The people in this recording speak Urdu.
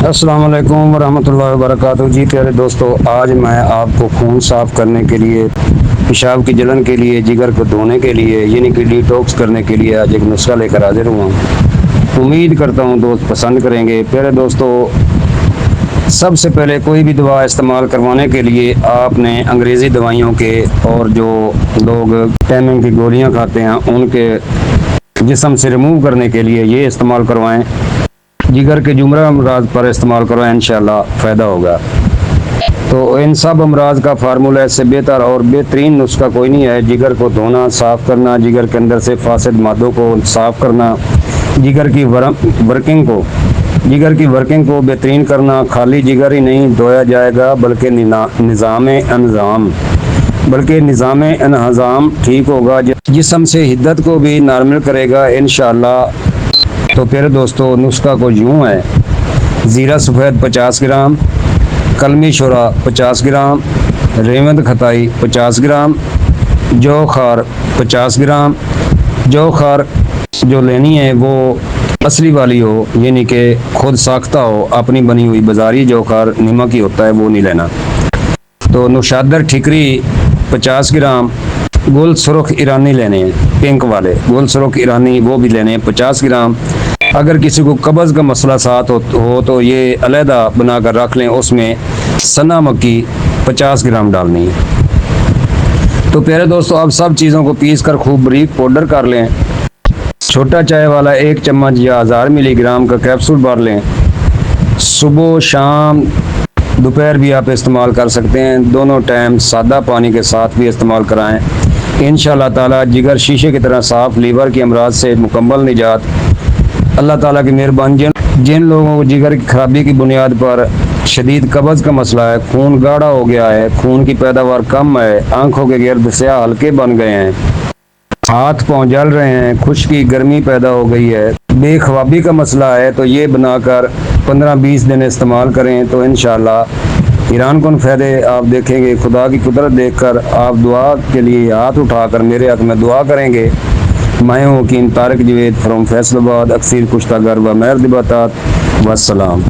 السلام علیکم ورحمۃ اللہ وبرکاتہ۔ جی پیارے دوستو، آج میں آپ کو خون صاف کرنے کے لیے، پیشاب کی جلن کے لیے، جگر کو دھونے کے لیے، یعنی کہ ڈیٹاکس کرنے کے لیے آج ایک نسخہ لے کر حاضر ہوا ہوں۔ امید کرتا ہوں دوست پسند کریں گے۔ پیارے دوستو، سب سے پہلے کوئی بھی دوا استعمال کروانے کے لیے آپ نے انگریزی دوائیوں کے اور جو لوگ ٹائمنگ کی گولیاں کھاتے ہیں ان کے جسم سے ریموو کرنے کے لیے یہ استعمال کروائیں۔ جگر کے جمرہ امراض پر استعمال کروائیں، انشاءاللہ فائدہ ہوگا۔ تو ان سب امراض کا فارمولہ سے بہتر اور بہترین نسخہ کوئی نہیں ہے۔ جگر کو دھونا، صاف کرنا، جگر کے اندر سے فاسد مادوں کو صاف کرنا، جگر کی ورکنگ کو بہترین کرنا۔ خالی جگر ہی نہیں دھویا جائے گا بلکہ نظام انہضام ٹھیک ہوگا، جسم سے حدت کو بھی نارمل کرے گا انشاءاللہ۔ تو پیارے دوستو، نسخہ کو یوں ہے: زیرہ سفید 50 گرام، کلمی شورا 50 گرام، ریوند کھتائی 50 گرام، جو خار 50 گرام۔ جو خار جو لینی ہے وہ اصلی والی ہو، یعنی کہ خود ساختہ ہو، اپنی بنی ہوئی۔ بازاری جو خار نمک ہی ہوتا ہے وہ نہیں لینا۔ تو نوشادر ٹھیکری 50 گرام، گل سرخ ایرانی لینے ہیں، پنک والے گل سرخ ایرانی وہ بھی لینے ہیں 50 گرام۔ اگر کسی کو قبض کا مسئلہ ساتھ ہو تو یہ علیحدہ بنا کر رکھ لیں، اس میں سنا مکی 50 گرام ڈالنی ہے۔ تو پیارے دوستو، اب سب چیزوں کو پیس کر خوب باریک پاؤڈر کر لیں۔ چھوٹا چائے والا 1 چمچ یا 1000 ملی گرام کا کیپسول بھر لیں۔ صبح شام دوپہر بھی آپ استعمال کر سکتے ہیں، دونوں ٹائم سادہ پانی کے ساتھ بھی استعمال کرائیں۔ انشاءاللہ تعالی جگر شیشے کی طرح صاف، لیور کی امراض سے مکمل نجات اللہ تعالیٰ کی مہربانی۔ جن لوگوں کو جگر کی خرابی کی بنیاد پر شدید قبض کا مسئلہ ہے، خون گاڑھا ہو گیا ہے، خون کی پیداوار کم ہے، آنکھوں کے گرد سیاہ حلقے بن گئے ہیں، ہاتھ پاؤں جل رہے ہیں، خشکی گرمی پیدا ہو گئی ہے، بے خوابی کا مسئلہ ہے، تو یہ بنا کر 15-20 دن استعمال کریں تو انشاءاللہ حیران کن فائدے آپ دیکھیں گے۔ خدا کی قدرت دیکھ کر آپ دعا کے لیے ہاتھ اٹھا کر میرے حق میں دعا کریں گے۔ میں ہوں حکیم طارق جوید فرام فیصل آباد، اکثیر کشتہ گر و مہر دباتات۔ والسلام۔